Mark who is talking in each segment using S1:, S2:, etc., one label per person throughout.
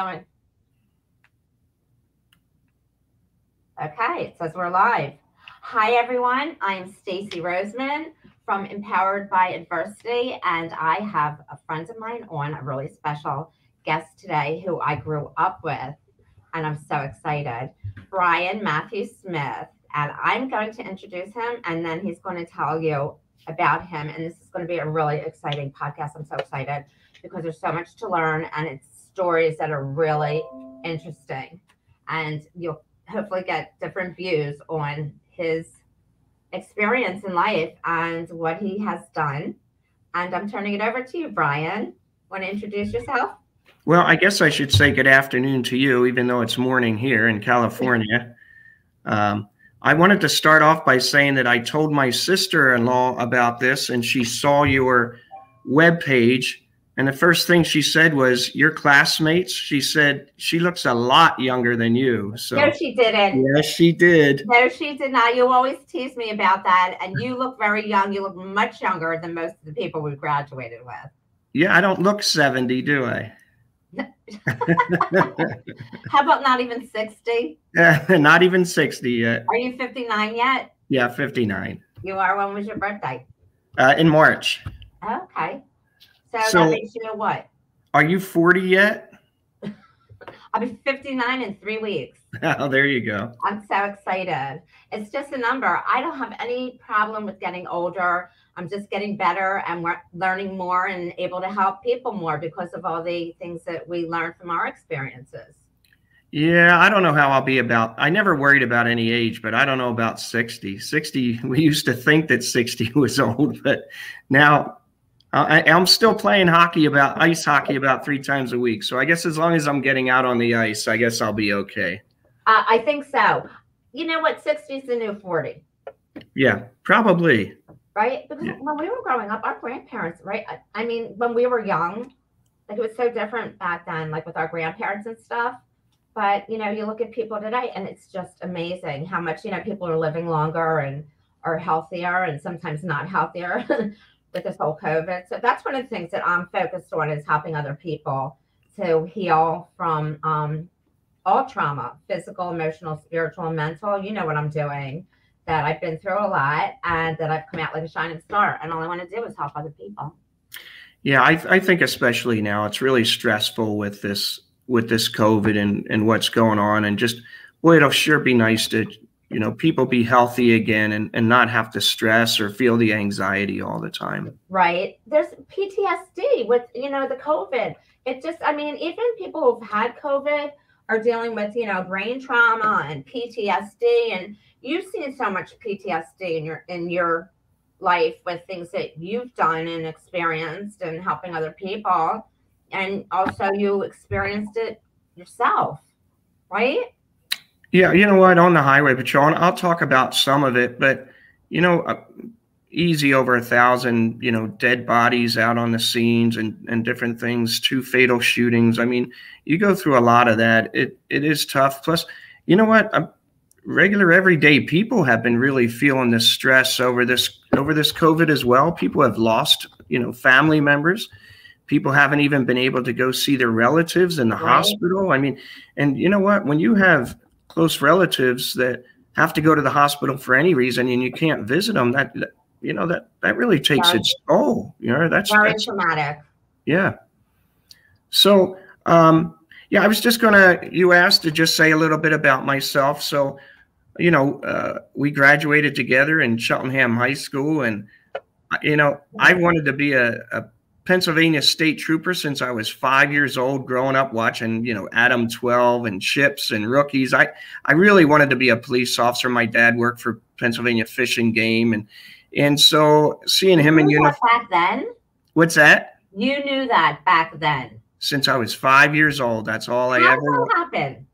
S1: going? Okay, it says we're live. Hi, everyone. I'm Stacy Roseman from Empowered by Adversity, and I have a friend of mine on, a really special guest today who I grew up with, and I'm so excited. Brian Matthew Smith, and I'm going to introduce him, and then he's going to tell you about him, and this is going to be a really exciting podcast. I'm so excited because there's so much to learn, and it's stories that are really interesting, and you'll hopefully get different views on his experience in life and what he has done. And I'm turning it over to you, Brian. Want to introduce yourself?
S2: Well, I guess I should say good afternoon to you, even though it's morning here in California. I wanted to start off by saying that I told my sister-in-law about this, and she saw your webpage. And the first thing she said was, your classmates, she said, she looks a lot younger than you. So,
S1: no, she didn't.
S2: Yes, she did.
S1: No, she did not. You always tease me about that. And you look very young. You look much younger than most of the people we graduated with.
S2: Yeah, I don't look 70, do I?
S1: How about not even 60?
S2: Not even 60 yet.
S1: Are you 59 yet?
S2: Yeah, 59.
S1: You are? When was your birthday?
S2: In March.
S1: Okay. So that makes you what?
S2: Are you 40 yet?
S1: I'll be 59 in 3 weeks.
S2: Oh, there you go.
S1: I'm so excited. It's just a number. I don't have any problem with getting older. I'm just getting better, and we're learning more and able to help people more because of all the things that we learned from our experiences.
S2: Yeah, I don't know how I'll be I never worried about any age, but I don't know about 60. 60, we used to think that 60 was old, but now I'm still playing ice hockey about 3 times a week. So I guess as long as I'm getting out on the ice, I guess I'll be okay.
S1: I think so. You know what? 60 is the new 40.
S2: Yeah, probably.
S1: Right? Because when we were growing up, our grandparents, right? I mean, when we were young, like it was so different back then, like with our grandparents and stuff. But, you know, you look at people today and it's just amazing how much, you know, people are living longer and are healthier and sometimes not healthier with this whole COVID. So that's one of the things that I'm focused on, is helping other people to heal from all trauma, physical, emotional, spiritual, and mental. You know what I'm doing. That I've been through a lot and that I've come out like a shining star, and all I want to do is help other people.
S2: Yeah, I think especially now it's really stressful with this COVID and what's going on, and just, boy, it'll sure be nice to, you know, people be healthy again and not have to stress or feel the anxiety all the time.
S1: Right. There's PTSD with, you know, the COVID. It just, I mean, even people who've had COVID are dealing with, you know, brain trauma and PTSD, and you've seen so much PTSD in your life with things that you've done and experienced and helping other people. And also you experienced it yourself, right?
S2: Yeah, you know what, on the highway patrol, and I'll talk about some of it, but, you know, easy over 1,000, you know, dead bodies out on the scenes and different things, 2 fatal shootings. I mean, you go through a lot of that. It is tough. Plus, you know what, regular everyday people have been really feeling this stress over this COVID as well. People have lost, you know, family members. People haven't even been able to go see their relatives in the hospital. I mean, and you know what, when you have close relatives that have to go to the hospital for any reason and you can't visit them, that you know, that really takes its toll. You know, that's
S1: traumatic.
S2: Yeah. So, yeah, I was just you asked to just say a little bit about myself. So, you know, we graduated together in Cheltenham High School, and, you know, I wanted to be a Pennsylvania state trooper since I was 5 years old, growing up watching, you know, Adam 12 and Chips and Rookies. I really wanted to be a police officer. My dad worked for Pennsylvania Fish and Game, and so seeing him in uniform
S1: back then.
S2: What's that?
S1: You knew that back then.
S2: Since I was 5 years old, that's all I ever.
S1: How did that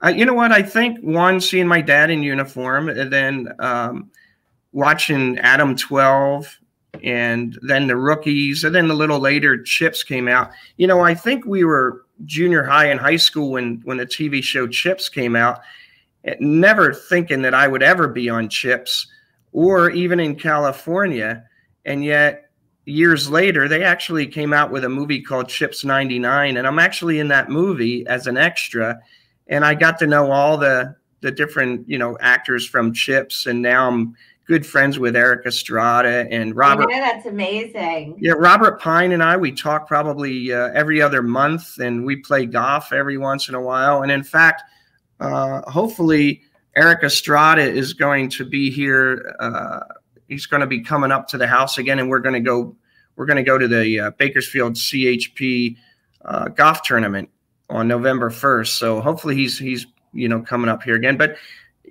S1: happen?
S2: You know what? I think one, seeing my dad in uniform, and then watching Adam 12, and then the Rookies, and then a little later Chips came out. You know, I think we were junior high and high school when the TV show Chips came out, never thinking that I would ever be on Chips or even in California. And yet years later, they actually came out with a movie called Chips 99, and I'm actually in that movie as an extra, and I got to know all the different, actors from Chips, and now I'm good friends with Eric Estrada and
S1: I know,
S2: Robert.
S1: that's amazing.
S2: Yeah, Robert Pine and I, we talk probably every other month, and we play golf every once in a while. And in fact, hopefully, Eric Estrada is going to be here. He's going to be coming up to the house again, and we're going to go. We're going to go to the Bakersfield CHP golf tournament on November 1st. So hopefully, he's coming up here again. But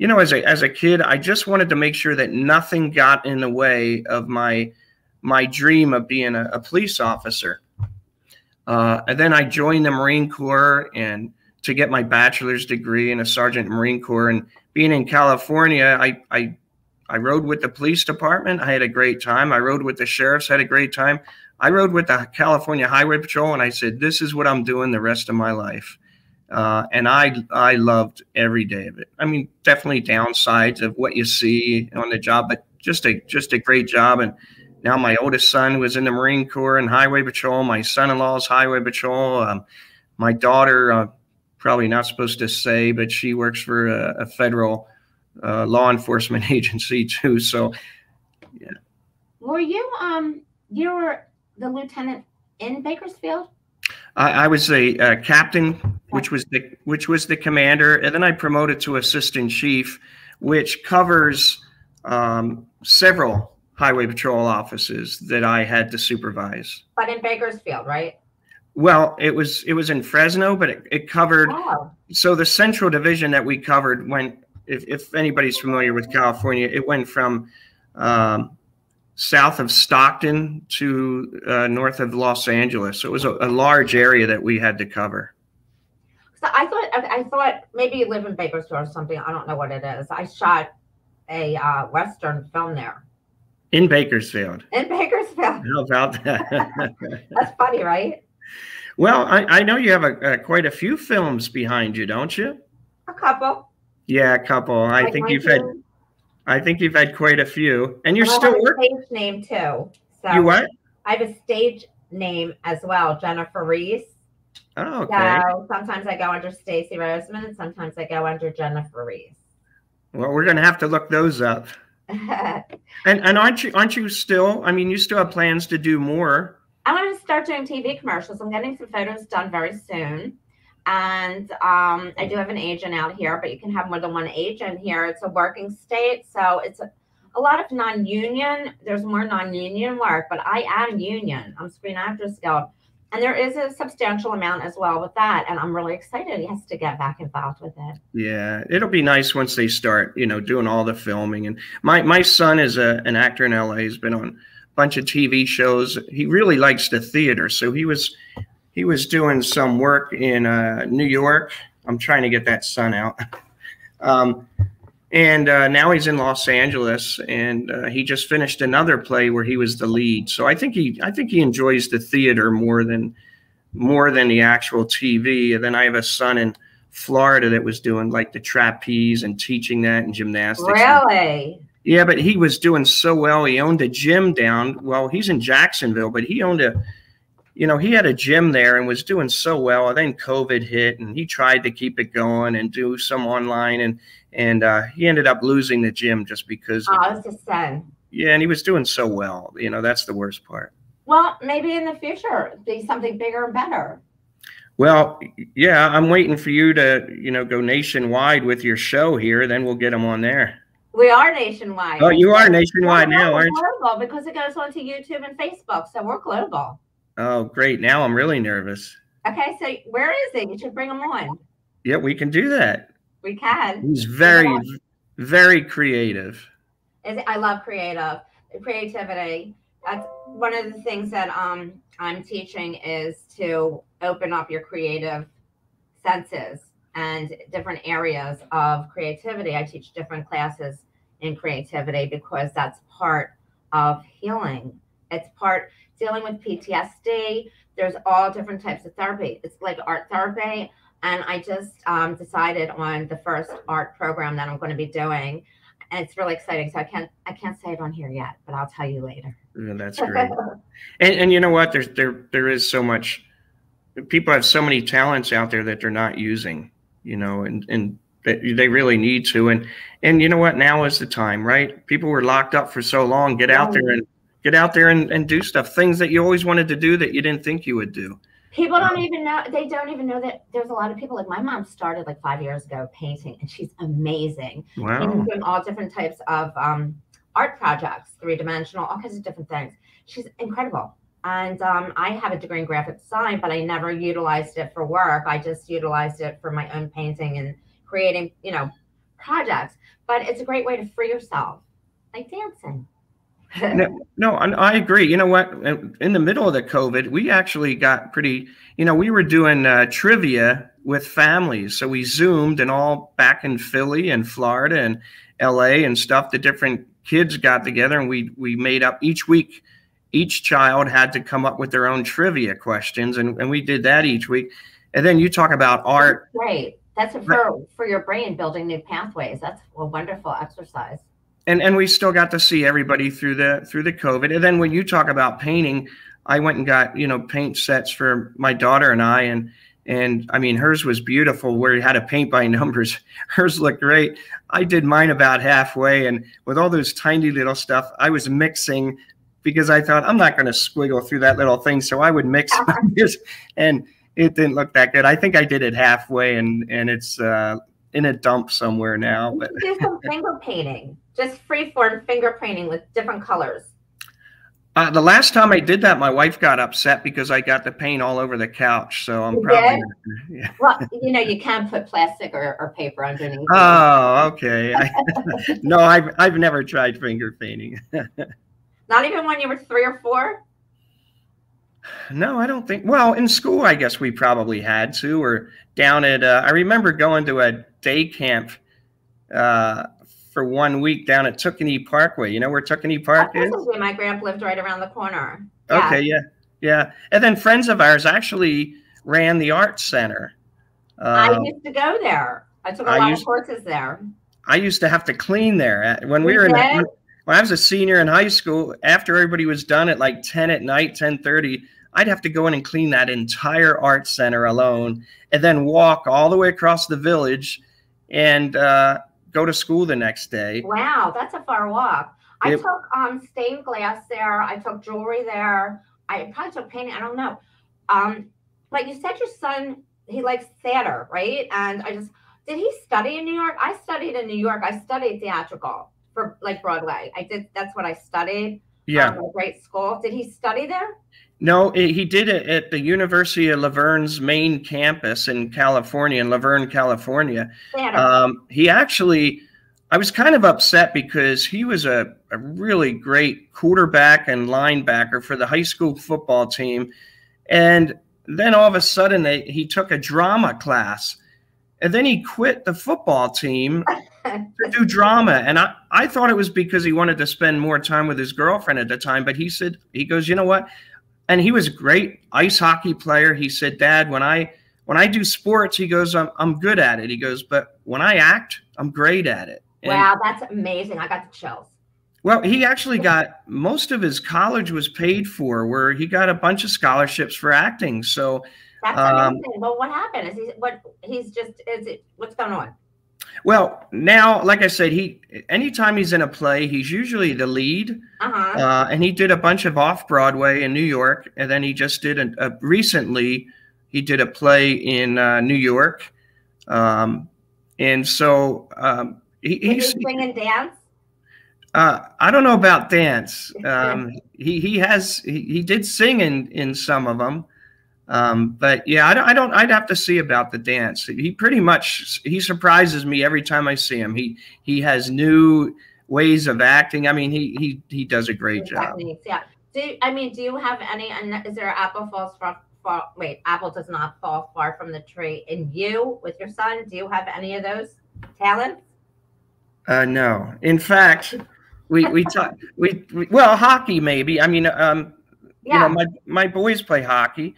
S2: as a kid, I just wanted to make sure that nothing got in the way of my dream of being a police officer. And then I joined the Marine Corps and to get my bachelor's degree and a sergeant in the Marine Corps. And being in California, I rode with the police department. I had a great time. I rode with the sheriffs, had a great time. I rode with the California Highway Patrol, and I said, this is what I'm doing the rest of my life. And I loved every day of it. I mean, definitely downsides of what you see on the job, but just a great job. And now my oldest son was in the Marine Corps and Highway Patrol. My son-in-law's Highway Patrol. My daughter, probably not supposed to say, but she works for a federal law enforcement agency too. So, yeah.
S1: Were you were the lieutenant in Bakersfield?
S2: I was a captain, which was the commander, and then I promoted to assistant chief, which covers several Highway Patrol offices that I had to supervise.
S1: But in Bakersfield, right?
S2: Well, it was in Fresno, but it covered.
S1: Oh.
S2: So the central division that we covered went. If anybody's familiar with California, it went from south of Stockton to north of Los Angeles. So it was a large area that we had to cover.
S1: So I thought maybe you live in Bakersfield or something. I don't know what it is. I shot a Western film there.
S2: In Bakersfield.
S1: In Bakersfield.
S2: How about that?
S1: That's funny, right?
S2: Well, I know you have quite a few films behind you, don't you?
S1: A couple.
S2: Yeah, a couple. I think you've had quite a few, and you're still working.
S1: Stage name too. So
S2: you what?
S1: I have a stage name as well, Jennifer Reese.
S2: Oh, okay.
S1: So sometimes I go under Stacy Roseman, and sometimes I go under Jennifer Reese.
S2: Well, we're going to have to look those up. And aren't you still? I mean, you still have plans to do more.
S1: I want to start doing TV commercials. I'm getting some photos done very soon. And I do have an agent out here, but you can have more than one agent here. It's a working state, so it's a lot of non-union. There's more non-union work, but I am union. I'm Screen Actors Guild. And there is a substantial amount as well with that. And I'm really excited he has to get back involved with it.
S2: Yeah, it'll be nice once they start, doing all the filming. And my son is an actor in LA. He's been on a bunch of TV shows. He really likes the theater. So he was doing some work in New York. I'm trying to get that sun out. And now he's in Los Angeles, and he just finished another play where he was the lead. So I think he enjoys the theater more than the actual TV. And then I have a son in Florida that was doing like the trapeze and teaching that and gymnastics.
S1: Really?
S2: Yeah, but he was doing so well. He owned a gym down. Well, he's in Jacksonville, but he owned he had a gym there and was doing so well. And then COVID hit, and he tried to keep it going and do some online, and he ended up losing the gym just because.
S1: Oh, it's a sin.
S2: Yeah, and he was doing so well. That's the worst part.
S1: Well, maybe in the future, be something bigger and better.
S2: Well, yeah, I'm waiting for you to, go nationwide with your show here. Then we'll get them on there.
S1: We are nationwide.
S2: Oh, you are nationwide now, aren't you?
S1: Global, because it goes onto YouTube and Facebook, so we're global.
S2: Oh, great. Now I'm really nervous.
S1: Okay, so where is it? You should bring him on.
S2: Yeah, we can do that.
S1: We can.
S2: He's very, very creative.
S1: I love creativity. That's one of the things that I'm teaching is to open up your creative senses and different areas of creativity. I teach different classes in creativity because that's part of healing. It's part dealing with PTSD. There's all different types of therapy. It's like art therapy. And I just decided on the first art program that I'm going to be doing. and it's really exciting. So I can't say it on here yet, but I'll tell you later.
S2: Yeah, that's great. And you know what? There is so much. People have so many talents out there that they're not using. You know, and they really need to. And you know what? Now is the time, right? People were locked up for so long. Get out there and do stuff. Things that you always wanted to do that you didn't think you would do.
S1: People don't even know. They don't even know that there's a lot of people. Like my mom started like 5 years ago painting, and she's amazing.
S2: Wow.
S1: Doing all different types of art projects, 3-dimensional, all kinds of different things. She's incredible. And I have a degree in graphic design, but I never utilized it for work. I just utilized it for my own painting and creating, projects. But it's a great way to free yourself, like dancing.
S2: No, I agree. You know what? In the middle of the COVID, we actually got pretty, we were doing trivia with families. So we Zoomed and all back in Philly and Florida and LA and stuff. The different kids got together and we made up each week. Each child had to come up with their own trivia questions. And we did that each week. And then you talk about art.
S1: Great. That's for your brain, building new pathways. That's a wonderful exercise.
S2: And we still got to see everybody through the COVID. And then when you talk about painting, I went and got, paint sets for my daughter and I, and I mean, hers was beautiful where you had to paint by numbers. Hers looked great. I did mine about halfway, and with all those tiny little stuff, I was mixing because I thought I'm not going to squiggle through that little thing. So I would mix and it didn't look that good. I think I did it halfway and it's in a dump somewhere now. But
S1: do some finger painting. Just freeform finger painting with different colors.
S2: The last time I did that, my wife got upset because I got the paint all over the couch. So I'm probably
S1: yeah. Well, you can put plastic or paper underneath.
S2: Oh, okay. No, I've never tried finger painting.
S1: Not even when you were 3 or 4?
S2: No, I don't think. Well, in school, I guess we probably had to. Or down at I remember going to a day camp for 1 week down at Tookenny Parkway. You know where Tookenny Park is?
S1: My grandpa lived right around the corner.
S2: Yeah. Okay, yeah. And then friends of ours actually ran the art center.
S1: I used to go there. I took a lot of courses there.
S2: I used to have to clean there when we were when I was a senior in high school. After everybody was done at like 10 at night, 10:30, I'd have to go in and clean that entire art center alone, and then walk all the way across the village and go to school the next day.
S1: Wow, that's a far walk. I took stained glass there. I took jewelry there. I probably took painting. I don't know. But you said your son, he likes theater, right? And did he study in New York? I studied in New York. I studied theatrical for like Broadway. That's what I studied.
S2: Yeah.
S1: A great school. Did he study there?
S2: No, he did it at the University of Laverne's main campus in California, in Laverne, California. He actually, I was kind of upset because he was a really great quarterback and linebacker for the high school football team. And then all of a sudden he took a drama class, and then he quit the football team to do drama. And I thought it was because he wanted to spend more time with his girlfriend at the time. But he goes, you know what? And he was a great ice hockey player. He said, Dad, when I do sports, he goes, I'm good at it. He goes, but when I act, I'm great at it. And,
S1: wow, that's amazing. I got the chills.
S2: Well, he actually got most of his college was paid for, where he got a bunch of scholarships for acting. So
S1: that's amazing. Well, what happened? What's going on?
S2: Well, now, like I said, anytime he's in a play, he's usually the lead. And he did a bunch of off-Broadway in New York, and then he just did recently he did a play in New York, and so
S1: he sing and dance.
S2: I don't know about dance. He did sing in some of them. But yeah, I'd have to see about the dance. He surprises me every time I see him. He has new ways of acting. I mean, he does a great job.
S1: Yeah. Do you have any, is there apple apple does not fall far from the tree in you with your son? Do you have any of those talents?
S2: No. In fact, we talk, well, hockey maybe. I mean, my boys play hockey.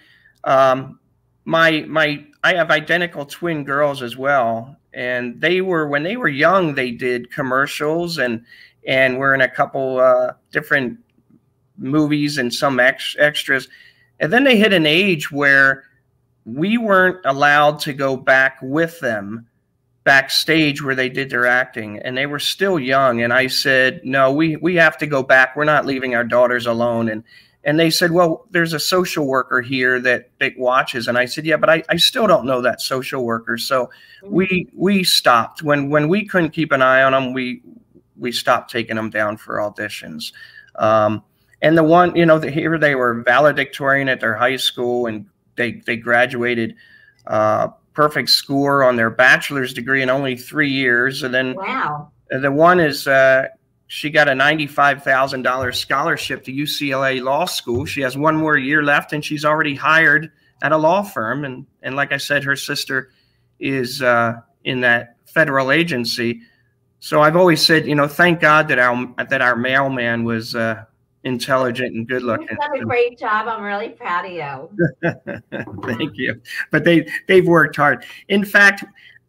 S2: I have identical twin girls as well, and they were, when they were young, they did commercials and were in a couple different movies and some extras, and then they hit an age where we weren't allowed to go back with them backstage where they did their acting, and they were still young. And I said, no, we have to go back. We're not leaving our daughters alone. And they said, well, there's a social worker here that watches. And I said, yeah, but I still don't know that social worker. So we stopped when we couldn't keep an eye on them. We stopped taking them down for auditions. And the one, you know, here they were valedictorian at their high school, and they graduated perfect score on their bachelor's degree in only 3 years. And then
S1: wow,
S2: the one is she got a $95,000 scholarship to UCLA Law School. She has 1 more year left, and she's already hired at a law firm. And like I said, her sister is in that federal agency. So I've always said, you know, thank God that our mailman was intelligent and good looking.
S1: You've done a great job. I'm really proud of you.
S2: Thank you. But they've worked hard. In fact,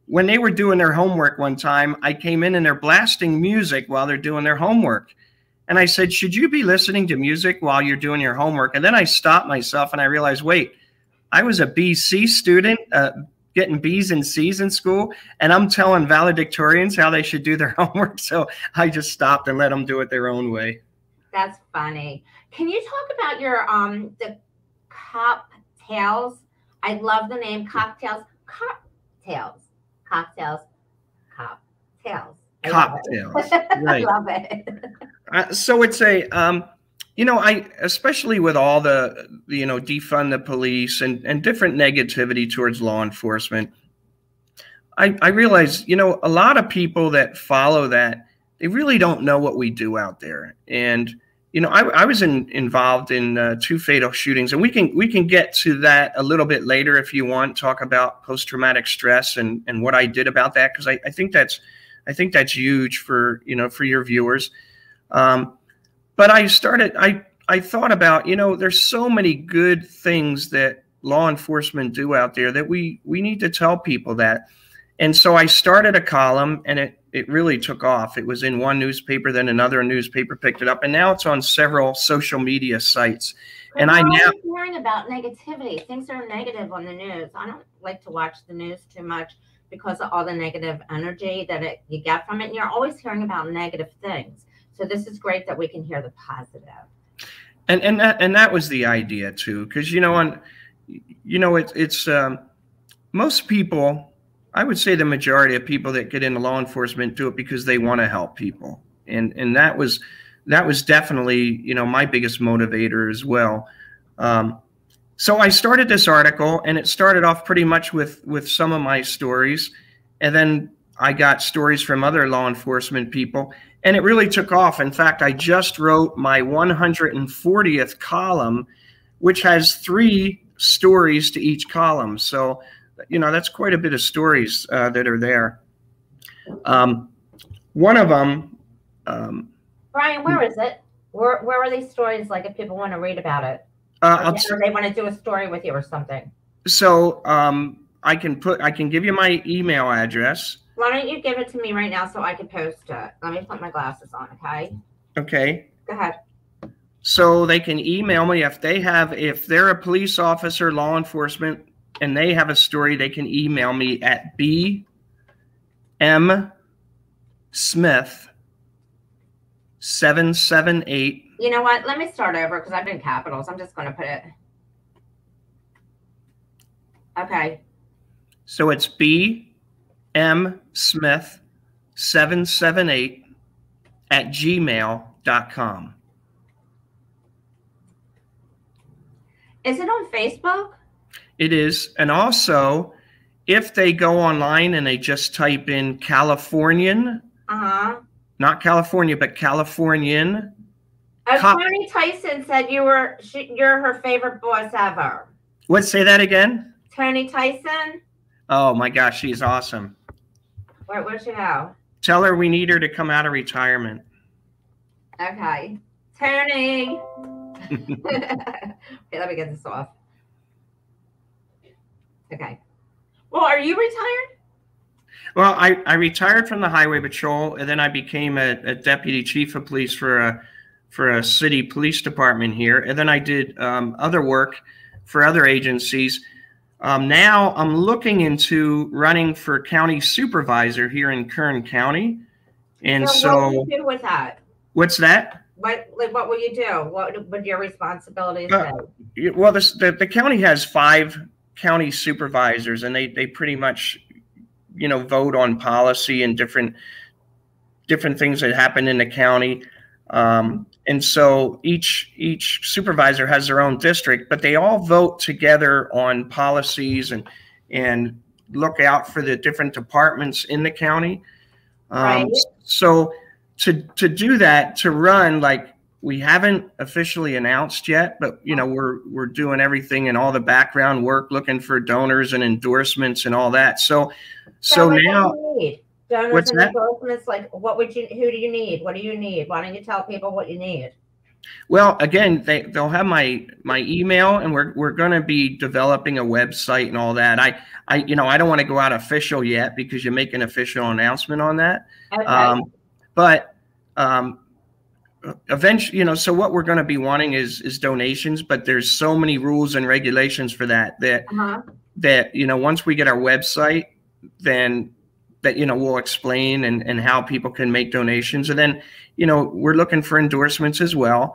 S2: when they were doing their homework one time, I came in and they're blasting music while they're doing their homework. And I said, should you be listening to music while you're doing your homework? And then I stopped myself and I realized, wait, I was a BC student getting B's and C's in school, and I'm telling valedictorians how they should do their homework. So I just stopped and let them do it their own way.
S1: That's funny. Can you talk about your the CopTales? I love the name CopTales. CopTales. CopTales. CopTales.
S2: CopTales. Right.
S1: I love it.
S2: So it's a you know, I especially with all the you know, defund the police and different negativity towards law enforcement, I realize, you know, a lot of people that follow that, they really don't know what we do out there. And you know, I was involved in 2 fatal shootings, and we can get to that a little bit later if you want. Talk about post-traumatic stress and what I did about that, because I think that's huge for, you know, for your viewers. But I thought about, you know, there's so many good things that law enforcement do out there that we need to tell people that. And so I started a column, and it really took off. It was in one newspaper, then another newspaper picked it up, and now it's on several social media sites. And I now
S1: hearing about negativity. Things are negative on the news. I don't like to watch the news too much because of all the negative energy that you get from it. And you're always hearing about negative things. So this is great that we can hear the positive.
S2: And that was the idea too, because it's most people, I would say the majority of people that get into law enforcement do it because they want to help people. And that was definitely, you know, my biggest motivator as well. So I started this article, and it started off pretty much with some of my stories. And then I got stories from other law enforcement people, and it really took off. In fact, I just wrote my 140th column, which has 3 stories to each column. So, you know, that's quite a bit of stories that are there. One of them.
S1: Brian, where is it? Where are these stories? Like, if people want to read about it, or they want to do a story with you or something.
S2: So I can give you my email address.
S1: Why don't you give it to me right now so I can post it? Let me put my glasses on, okay?
S2: Okay.
S1: Go ahead.
S2: So they can email me if if they're a police officer, law enforcement, and they have a story. They can email me at bmsmith778.
S1: You know what? Let me start over because I've been capitals. I'm just going to put it. Okay.
S2: So it's bmsmith778 at gmail.com.
S1: Is it on Facebook?
S2: It is. And also, if they go online and they just type in Californian, not California, but Californian.
S1: Tony Tyson said you're her favorite boss ever.
S2: What? Say that again?
S1: Tony Tyson?
S2: Oh my gosh, she's awesome.
S1: Where's she now?
S2: Tell her we need her to come out of retirement.
S1: Okay. Tony. Okay, let me get this off. Okay. Well, are you retired?
S2: Well, I retired from the highway patrol, and then I became a deputy chief of police for a city police department here, and then I did other work for other agencies. Now I'm looking into running for county supervisor here in Kern County, and
S1: So what will
S2: so
S1: you do with that?
S2: what's that?
S1: What will you do? What would your responsibilities
S2: Uh,
S1: be?
S2: well, the county has 5 county supervisors, and they pretty much vote on policy and different things that happen in the county. And so each supervisor has their own district, but they all vote together on policies and look out for the different departments in the county.
S1: Right.
S2: So to do that, to run, like, we haven't officially announced yet, but we're doing everything and all the background work, looking for donors and endorsements and all that. So
S1: like,
S2: now,
S1: what do you need? Donors
S2: what's
S1: and
S2: that?
S1: endorsements, like who do you need? What do you need? Why don't you tell people what you need?
S2: Well, again, they'll have my email, and we're going to be developing a website and all that. I don't want to go out official yet because you make an official announcement on that.
S1: Okay.
S2: But eventually, so what we're going to be wanting is donations, but there's so many rules and regulations for that once we get our website, then we'll explain and how people can make donations. And then, we're looking for endorsements as well.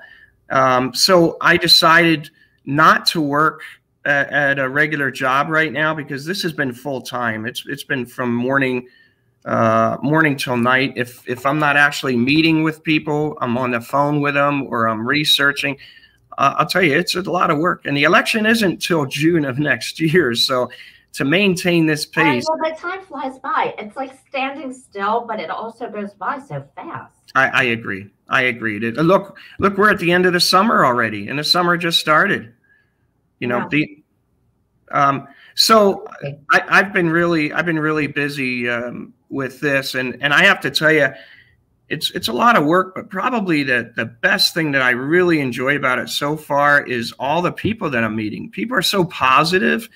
S2: So I decided not to work at a regular job right now because this has been full time. It's been from morning till night. If I'm not actually meeting with people, I'm on the phone with them or I'm researching. I'll tell you, it's a lot of work. And the election isn't till June of next year. So to maintain this pace.
S1: Well, the time flies by. It's like standing still, but it also goes by so fast.
S2: I agree. I agree. Look, we're at the end of the summer already, and the summer just started. So I've been really busy with this, and I have to tell you, it's a lot of work, but probably the best thing that I really enjoy about it so far is all the people that I'm meeting. People are so positive.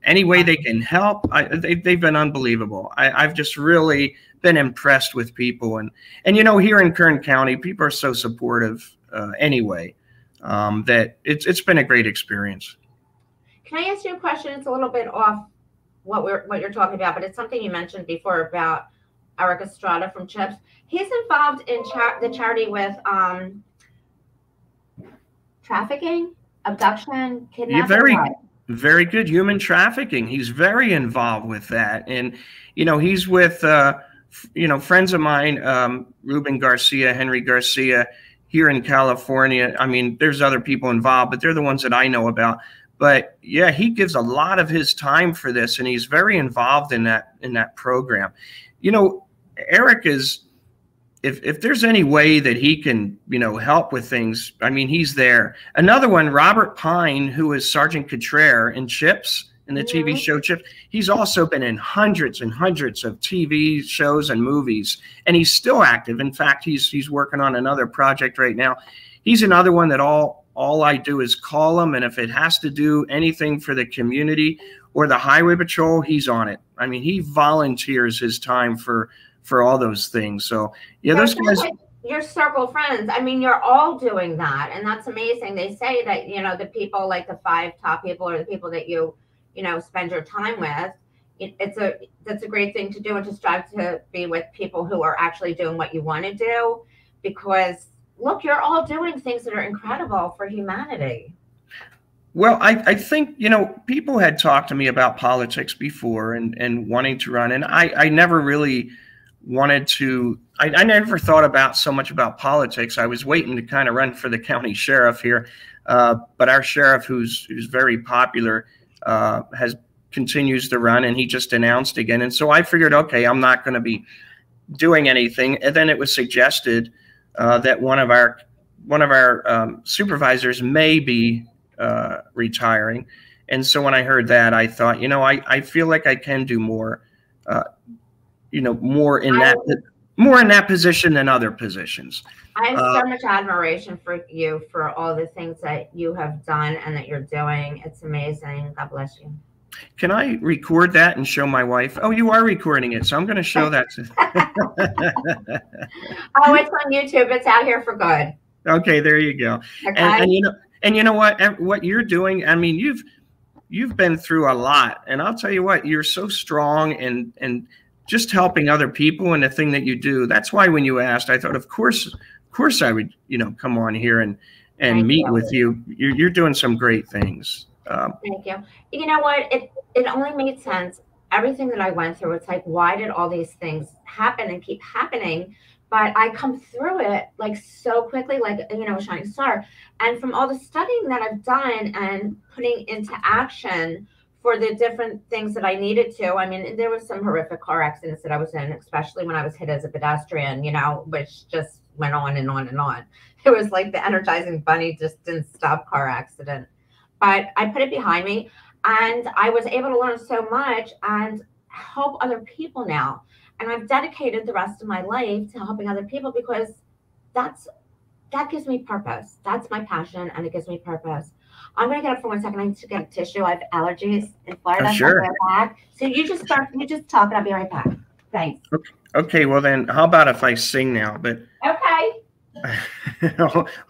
S2: Any way they can help, they've been unbelievable. I've just really been impressed with people, and here in Kern County, people are so supportive anyway, that it's been a great experience.
S1: Can I ask you a question? It's a little bit off what you're talking about, but it's something you mentioned before about Eric Estrada from CHIPS. He's involved in the charity with trafficking, abduction, kidnapping.
S2: Very good. Human trafficking. He's very involved with that. And, he's with, friends of mine, Ruben Garcia, Henry Garcia, here in California. I mean, there's other people involved, but they're the ones that I know about. But yeah, he gives a lot of his time for this, and he's very involved in that program. Eric is, if there's any way that he can, help with things, I mean, he's there. Another one, Robert Pine, who is Sergeant Cottrell in CHIPS, in the TV show CHIPS. He's also been in hundreds and hundreds of TV shows and movies, and he's still active. In fact, he's working on another project right now. He's another one that all I do is call him, and if it has to do anything for the community or the highway patrol, he's on it. I mean, he volunteers his time for all those things. So yeah, those guys.
S1: Like your circle of friends. I mean, you're all doing that, and that's amazing. They say that the people, like the 5 top people, or the people that you spend your time with. That's a great thing to do, and to strive to be with people who are actually doing what you want to do, because look, you're all doing things that are incredible for humanity.
S2: Well, I think, people had talked to me about politics before and wanting to run, and I never really wanted to. I never thought about so much about politics. I was waiting to kind of run for the county sheriff here, but our sheriff, who's very popular, continues to run, and he just announced again. And so I figured, okay, I'm not going to be doing anything. And then it was suggested that one of our supervisors may be retiring. And so when I heard that, I thought, I feel like I can do more. More in that position than other positions.
S1: I have so much admiration for you, for all the things that you have done and that you're doing. It's amazing. God bless you.
S2: Can I record that and show my wife? Oh, you are recording it, so I'm going to show that.
S1: Oh, it's on YouTube. It's out here for good.
S2: Okay, there you go.
S1: Okay.
S2: And you know what you're doing. I mean, you've been through a lot, and I'll tell you what, you're so strong and just helping other people and the thing that you do. That's why when you asked, I thought, of course I would, come on here and meet with you. You're doing some great things.
S1: Thank you. You know what? It only made sense. Everything that I went through, it's like, why did all these things happen and keep happening? But I come through it like so quickly, like, a shining star. And from all the studying that I've done and putting into action for the different things that I needed to, I mean, there was some horrific car accidents that I was in, especially when I was hit as a pedestrian, which just went on and on and on. It was like the Energizing Bunny just didn't stop car accident. But I put it behind me, and I was able to learn so much and help other people now. And I've dedicated the rest of my life to helping other people because that gives me purpose. That's my passion, and it gives me purpose. I'm going to get up for 1 second. I need to get a tissue. I have allergies in Florida.
S2: Oh, sure.
S1: So I'll be right back. So you just talk, and I'll be right back. Thanks.
S2: Okay, well then, how about if I sing now? But
S1: okay.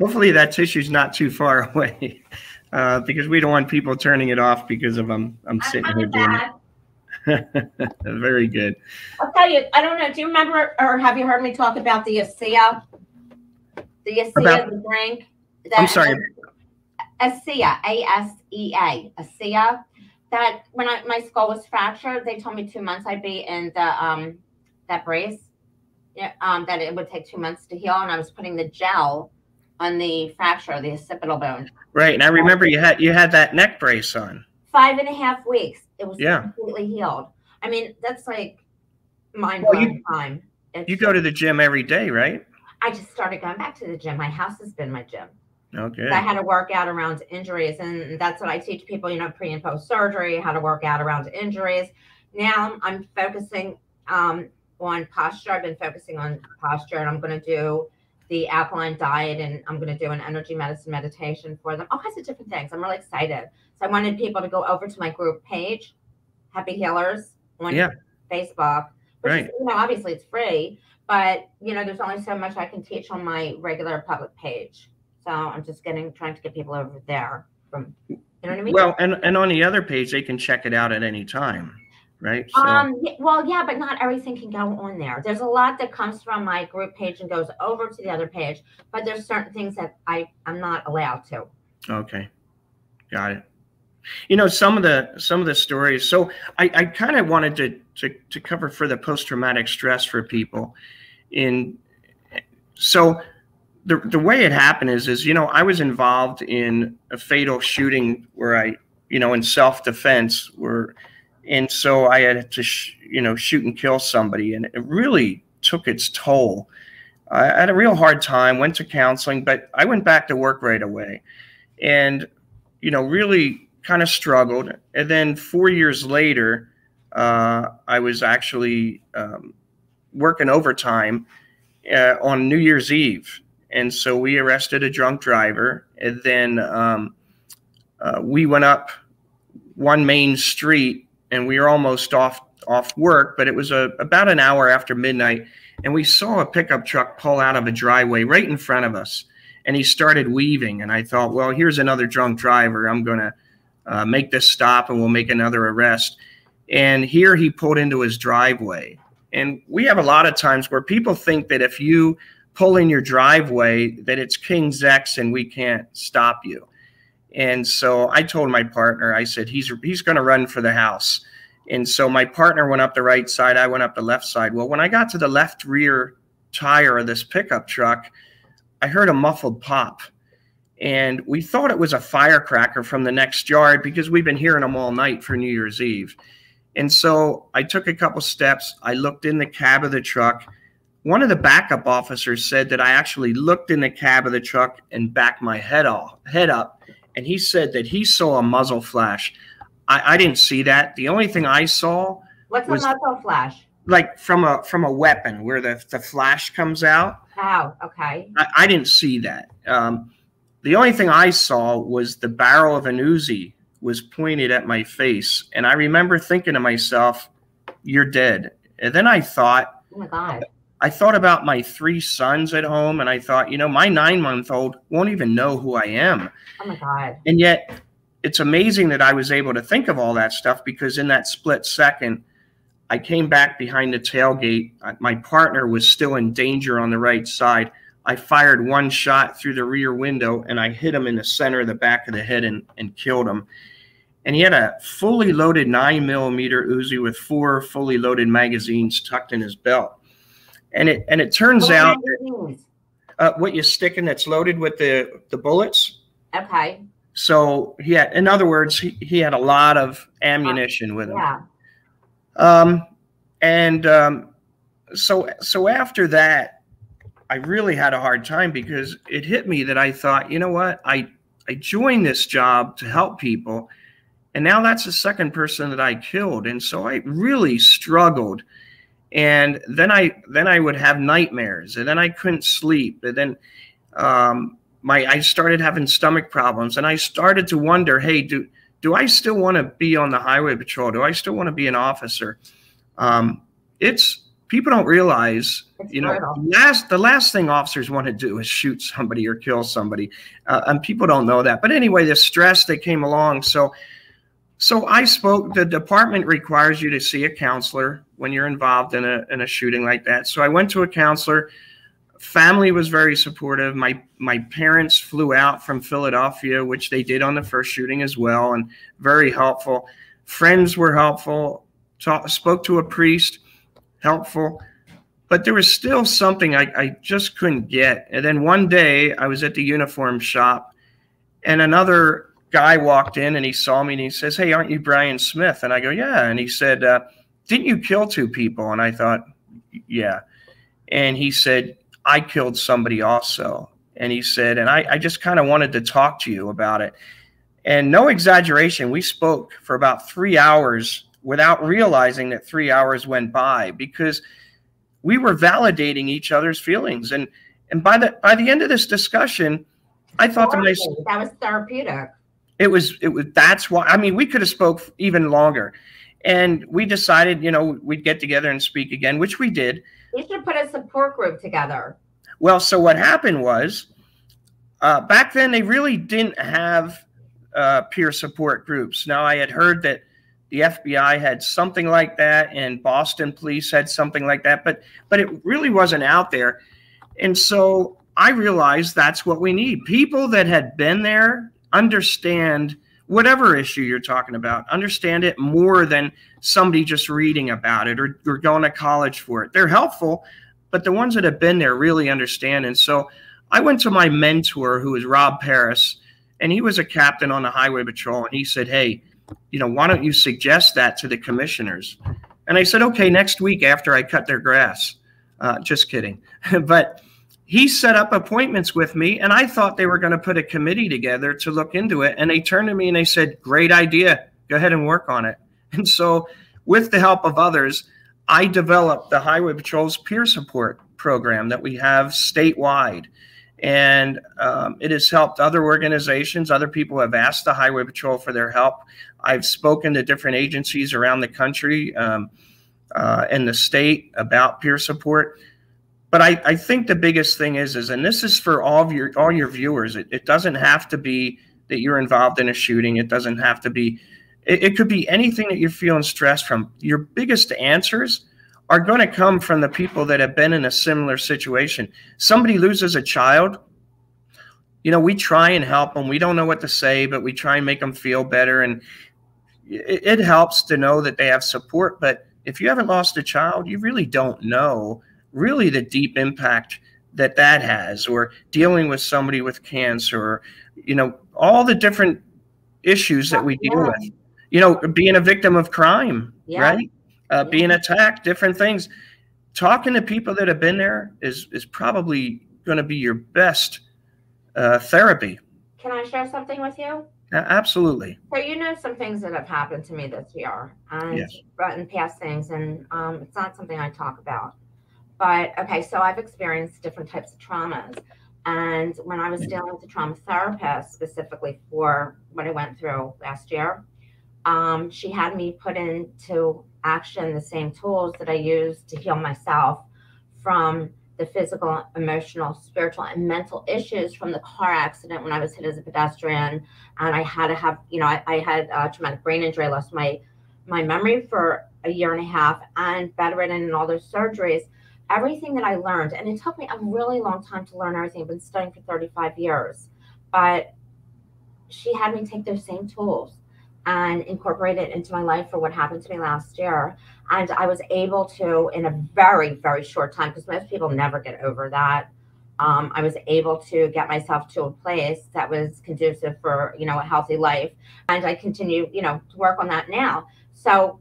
S2: Hopefully that tissue's not too far away. Because we don't want people turning it off because of I'm sitting here doing it. Very good.
S1: I'll tell you, I don't know. Do you remember or have you heard me talk about the ASEA? The drink?
S2: I'm sorry.
S1: ASEA, ASEA, ASEA. That when my skull was fractured, they told me 2 months I'd be in the that brace. Yeah, that it would take 2 months to heal, and I was putting the gel on the fracture, the occipital bone.
S2: Right, and I remember you had that neck brace on.
S1: 5.5 weeks. It was completely healed. I mean, that's like mind-blowing time.
S2: You go to the gym every day, right?
S1: I just started going back to the gym. My house has been my gym.
S2: Okay.
S1: I had to work out around injuries, and that's what I teach people, pre and post surgery, how to work out around injuries. Now I'm focusing on posture. I've been focusing on posture, and I'm going to do the alkaline diet, and I'm going to do an energy medicine meditation for them, all kinds of different things. I'm really excited. So I wanted people to go over to my group page, Happy Healers, on Facebook, which is, obviously it's free, but there's only so much I can teach on my regular public page. So I'm just trying to get people over there from, you know what I mean?
S2: Well, and on the other page, they can check it out at any time. Right. So.
S1: Well, yeah, but not everything can go on there. There's a lot that comes from my group page and goes over to the other page, but there's certain things that I'm not allowed to.
S2: Okay. Got it. Some of the stories. So I kind of wanted to cover for the post-traumatic stress for people. So the way it happened is I was involved in a fatal shooting where I, in self-defense and so I had to, shoot and kill somebody, and it really took its toll. I had a real hard time, went to counseling, but I went back to work right away and, really kind of struggled. And then 4 years later, I was actually working overtime on New Year's Eve. And so we arrested a drunk driver, and then we went up one main street, and we were almost off work, but it was about an hour after midnight, and we saw a pickup truck pull out of a driveway right in front of us, and he started weaving, and I thought, well, here's another drunk driver. I'm going to make this stop, and we'll make another arrest. And here he pulled into his driveway. And we have a lot of times where people think that if you pull in your driveway, that it's King's X and we can't stop you. And so I told my partner, I said, he's going to run for the house. And so my partner went up the right side. I went up the left side. Well, when I got to the left rear tire of this pickup truck, I heard a muffled pop. And we thought it was a firecracker from the next yard because we've been hearing them all night for New Year's Eve. And so I took a couple steps. I looked in the cab of the truck. One of the backup officers said that I actually looked in the cab of the truck and backed my head up. And he said that he saw a muzzle flash. I didn't see that. The only thing I saw
S1: was a muzzle flash?
S2: Like from a weapon where the flash comes out.
S1: Oh, okay.
S2: I didn't see that. The only thing I saw was the barrel of an Uzi was pointed at my face. And I remember thinking to myself, you're dead. And then
S1: Oh my God.
S2: I thought about my 3 sons at home, and I thought, my 9-month-old won't even know who I am.
S1: Oh my God.
S2: And yet it's amazing that I was able to think of all that stuff, because in that split second, I came back behind the tailgate. My partner was still in danger on the right side. I fired one shot through the rear window, and I hit him in the center of the back of the head and killed him. And he had a fully loaded 9mm Uzi with 4 fully loaded magazines tucked in his belt. And it turns out what you stick in that's loaded with the bullets.
S1: Okay.
S2: So in other words, he had a lot of ammunition with him.
S1: Yeah.
S2: So after that, I really had a hard time, because it hit me that I thought, you know what, I joined this job to help people, and now that's the second person that I killed. And so I really struggled. And then I would have nightmares, and then I couldn't sleep. And then I started having stomach problems, and I started to wonder, hey, do I still want to be on the highway patrol? Do I still want to be an officer? People don't realize, the last thing officers want to do is shoot somebody or kill somebody. And people don't know that. But anyway, the stress that came along. So I spoke. The department requires you to see a counselor when you're involved in a shooting like that. So I went to a counselor. Family was very supportive. My parents flew out from Philadelphia, which they did on the first shooting as well, and very helpful. Friends were helpful. Spoke to a priest, helpful. But there was still something I just couldn't get. And then one day I was at the uniform shop, and another guy walked in, and he saw me, and he says, hey, aren't you Brian Smith? And I go, yeah. And he said, didn't you kill 2 people? And I thought, yeah. And he said, I killed somebody also. And he said, and I just kind of wanted to talk to you about it. And no exaggeration, we spoke for about 3 hours without realizing that 3 hours went by, because we were validating each other's feelings. And by the end of this discussion, I thought to myself,
S1: that was therapeutic.
S2: It was, that's why, I mean, we could have spoke even longer. And we decided, we'd get together and speak again, which we did.
S1: We should put a support group together.
S2: Well, so what happened was, back then they really didn't have peer support groups. Now, I had heard that the FBI had something like that, and Boston police had something like that, but it really wasn't out there. And so I realized that's what we need. People that had been there, understand whatever issue you're talking about, understand it more than somebody just reading about it or going to college for it. They're helpful, but the ones that have been there really understand. And so I went to my mentor, who was Rob Paris, and he was a captain on the highway patrol. And he said, hey, why don't you suggest that to the commissioners? And I said, okay, next week after I cut their grass. Just kidding. But he set up appointments with me, and I thought they were going to put a committee together to look into it. And they turned to me and they said, great idea. Go ahead and work on it. And so with the help of others, I developed the Highway Patrol's peer support program that we have statewide. And it has helped other organizations. Other people have asked the Highway Patrol for their help. I've spoken to different agencies around the country and the state about peer support. But I think the biggest thing is, and this is for all your viewers, it doesn't have to be that you're involved in a shooting. It doesn't have to be, it could be anything that you're feeling stressed from. Your biggest answers are going to come from the people that have been in a similar situation. Somebody loses a child, we try and help them. We don't know what to say, but we try and make them feel better. And it helps to know that they have support. But if you haven't lost a child, you really don't know really the deep impact that has, or dealing with somebody with cancer, or, all the different issues that we deal with, being a victim of crime, right? Being attacked, different things. Talking to people that have been there is probably going to be your best therapy.
S1: Can I share something with you?
S2: Absolutely.
S1: So some things that have happened to me this year, and in past things, and it's not something I talk about. But okay, so I've experienced different types of traumas, And when I was dealing with a trauma therapist, specifically for what I went through last year, she had me put into action the same tools that I used to heal myself from the physical, emotional, spiritual, and mental issues from the car accident when I was hit as a pedestrian. And I had to have, I had a traumatic brain injury. I lost my memory for a year and a half, and bedridden and all those surgeries. Everything that I learned, and it took me a really long time to learn everything. I've been studying for 35 years, but she had me take those same tools and incorporate it into my life for what happened to me last year. And I was able to, in a very, very short time, because most people never get over that, I was able to get myself to a place that was conducive for, a healthy life. And I continue, to work on that now. So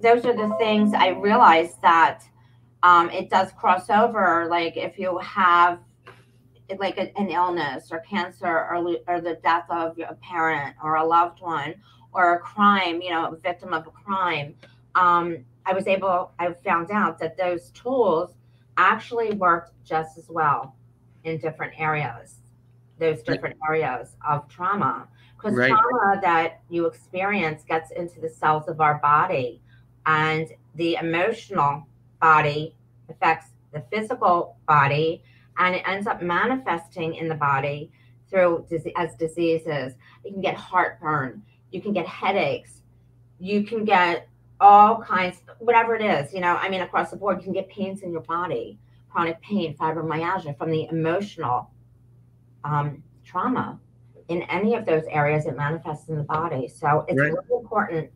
S1: those are the things I realized that it does cross over. Like if you have like an illness or cancer or the death of a parent or a loved one or a crime, a victim of a crime, I found out that those tools actually worked just as well in different areas, those different areas of trauma. Because trauma that you experience gets into the cells of our body, and the emotional body affects the physical body, and it ends up manifesting in the body as diseases. You can get heartburn, you can get headaches, you can get all kinds, whatever it is, across the board. You can get pains in your body, chronic pain, fibromyalgia from the emotional trauma. In any of those areas, it manifests in the body. So it's really important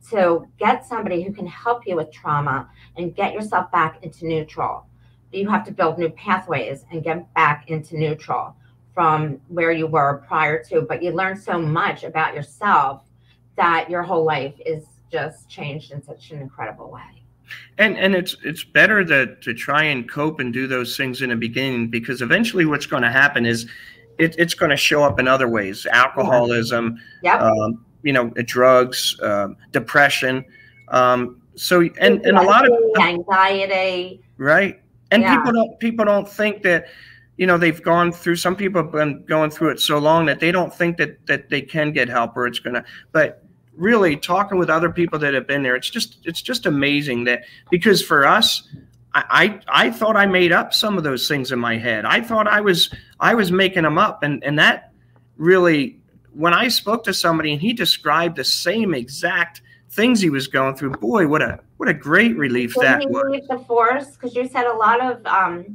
S1: to get somebody who can help you with trauma and get yourself back into neutral. You have to build new pathways and get back into neutral from where you were prior to. But you learn so much about yourself that your whole life is just changed in such an incredible way.
S2: And it's better to try and cope and do those things in the beginning, because eventually what's going to happen is it's going to show up in other ways: alcoholism, drugs, depression. So and a lot of
S1: anxiety,
S2: right? And people don't think that, they've gone through. Some people have been going through it so long that they don't think that they can get help, or it's gonna. But really, talking with other people that have been there, it's just amazing that, because for us, I thought I made up some of those things in my head. I thought I was making them up, and that really, when I spoke to somebody and he described the same exact things he was going through, boy, what a great relief that was.
S1: Leave the force, because you said a lot of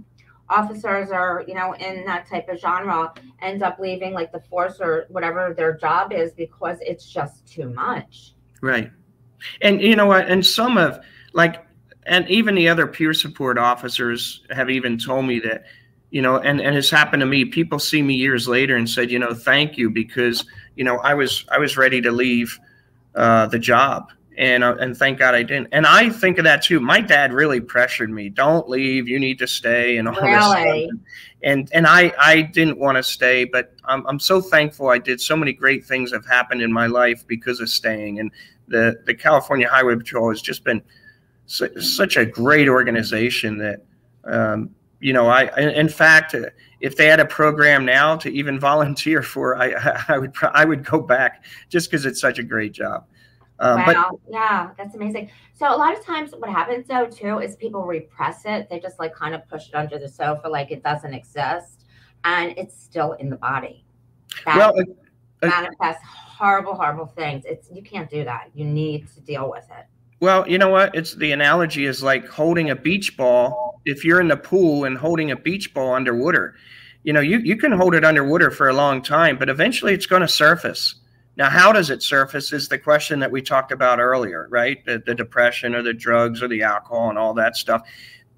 S1: officers are, in that type of genre, end up leaving like the force or whatever their job is because it's just too much.
S2: Right. And you know what? And some of and even the other peer support officers have even told me that, and it's happened to me. People see me years later and said, thank you, because, I was ready to leave the job. And thank God I didn't. And I think of that too. My dad really pressured me. Don't leave. You need to stay, and all this stuff. And I didn't want to stay, but I'm so thankful I did. So many great things have happened in my life because of staying. And the California Highway Patrol has just been such a great organization that, in fact, if they had a program now to even volunteer for, I would go back, just because it's such a great job.
S1: Wow. Yeah, that's amazing. So a lot of times what happens though too is people repress it. They just kind of push it under the sofa like it doesn't exist, and it's still in the body. That manifests horrible, horrible things. You can't do that. You need to deal with it.
S2: Well, you know what? The analogy is like holding a beach ball. If you're in the pool and holding a beach ball underwater, you can hold it underwater for a long time, but eventually it's going to surface. Now, how does it surface is the question that we talked about earlier, right? The depression or the drugs or the alcohol and all that stuff.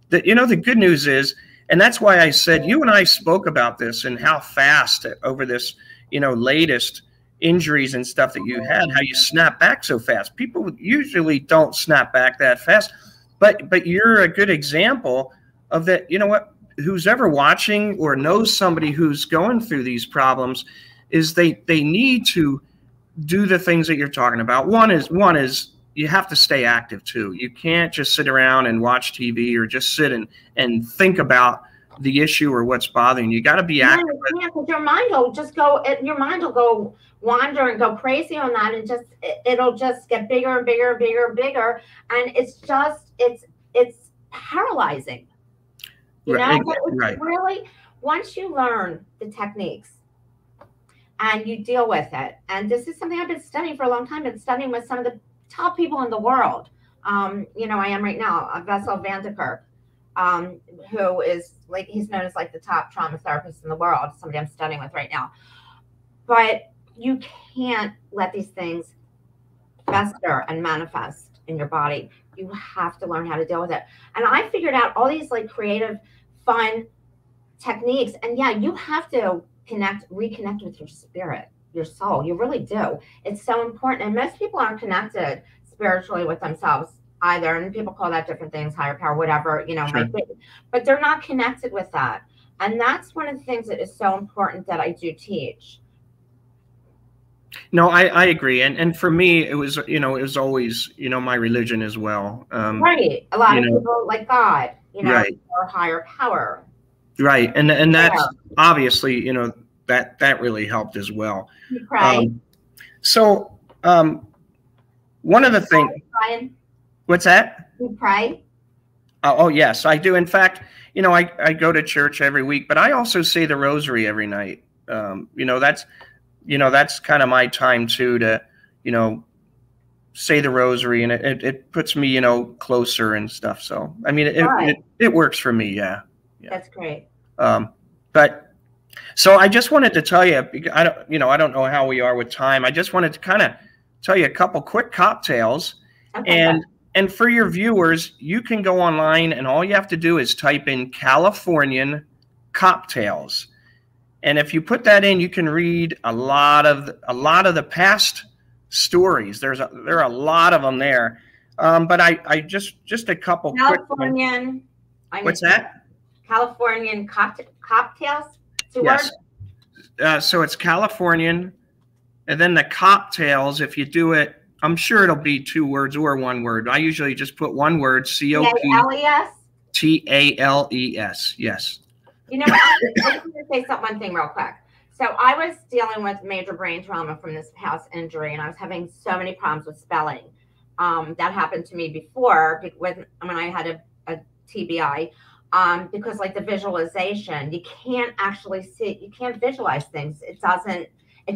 S2: The good news is, and that's why I said, you and I spoke about this and how fast over this, latest injuries and stuff that you had, how you snap back so fast. People usually don't snap back that fast, but you're a good example of that. You know what? Who's ever watching or knows somebody who's going through these problems is they need to do the things that you're talking about. One is you have to stay active too. You can't just sit around and watch TV or just sit and think about the issue or what's bothering you. You got to be active.
S1: You can't, because your mind will just go. Your mind will go wander and go crazy on that, and just it'll just get bigger and bigger and bigger and bigger, and it's paralyzing. You know, but it's really, once you learn the techniques and you deal with it, and this is something I've been studying for a long time, been studying with some of the top people in the world. You know, I am right now, Vessel Vanderkerk, who is like, he's known as like the top trauma therapist in the world, somebody I'm studying with right now. But you can't let these things fester and manifest in your body. You have to learn how to deal with it. And I figured out all these like creative, fun techniques. And yeah, you have to reconnect with your spirit, your soul. You really do. It's so important. And most people aren't connected spiritually with themselves either. And people call that different things, higher power, whatever, you know, sure. But they're not connected with that. And that's one of the things that is so important that I do teach.
S2: No, I agree. And for me, it was, you know, it was always, you know, my religion as well.
S1: Right. A lot of people like God, you know,
S2: right.
S1: or higher power.
S2: Right. And that's obviously, you know, that really helped as well.
S1: You pray.
S2: So one of the things. What's that?
S1: You pray?
S2: Oh, yes, I do. In fact, you know, I go to church every week, but I also say the rosary every night. You know, that's kind of my time too, to, you know, say the rosary, and it puts me, you know, closer and stuff. So, I mean, it works for me. Yeah.
S1: That's great.
S2: But so I just wanted to tell you, I don't know how we are with time. I just wanted to kind of tell you a couple quick CopTales. Okay. And for your viewers, you can go online and all you have to do is type in Californian CopTales. And if you put that in, you can read a lot of the past stories. There are a lot of them there. But I just a couple
S1: Californian.
S2: What's that?
S1: Californian CopTales?
S2: Yes. So it's Californian, and then the CopTales, if you do it, I'm sure it'll be 2 words or 1 word. I usually just put 1 word, CopTales. Yes.
S1: You know what? I just want to say one thing real quick. So I was dealing with major brain trauma from this past injury, and I was having so many problems with spelling. That happened to me before when I had a TBI. Because like the visualization, you can't actually see, you can't visualize things. It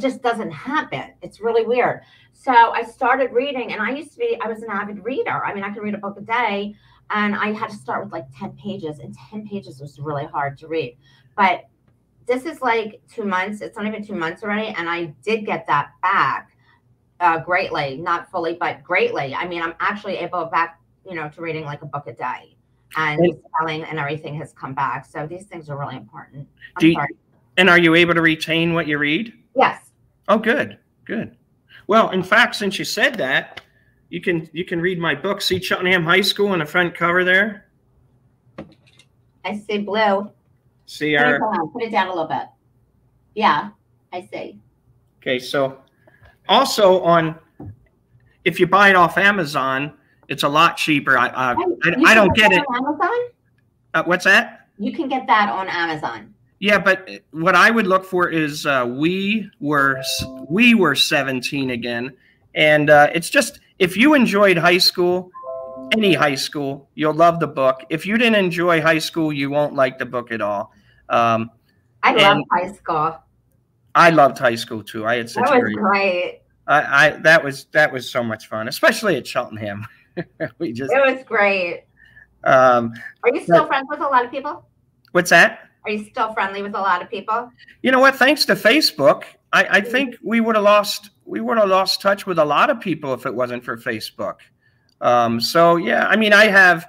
S1: just doesn't happen. It's really weird. So I started reading, and I was an avid reader. I mean, I could read a book a day, and I had to start with like 10 pages, and 10 pages was really hard to read. But this is like 2 months. It's not even 2 months already. And I did get that back greatly, not fully, but greatly. I mean, I'm actually able back, you know, to reading like a book a day. And spelling and everything has come back. So these things are really important.
S2: And are you able to retain what you read?
S1: Yes.
S2: Oh, good. Well, in fact, since you said that, you can read my book. See Cheltenham High School on the front cover there?
S1: I see blue.
S2: See
S1: put it down a little bit. Yeah, I see.
S2: Okay, so also if you buy it off Amazon, it's a lot cheaper. I don't get it.
S1: On Amazon?
S2: What's that?
S1: You can get that on Amazon.
S2: Yeah, but what I would look for is we were 17 again, and it's just, if you enjoyed high school, any high school, you'll love the book. If you didn't enjoy high school, you won't like the book at all.
S1: I loved high school.
S2: I loved high school too. I had such
S1: that was great.
S2: That was so much fun, especially at Cheltenham. It
S1: was great. Are you still friends with a lot of people?
S2: What's that?
S1: Are you still friendly with a lot of people?
S2: You know what? Thanks to Facebook, I think we would have lost touch with a lot of people if it wasn't for Facebook. So yeah, I mean, I have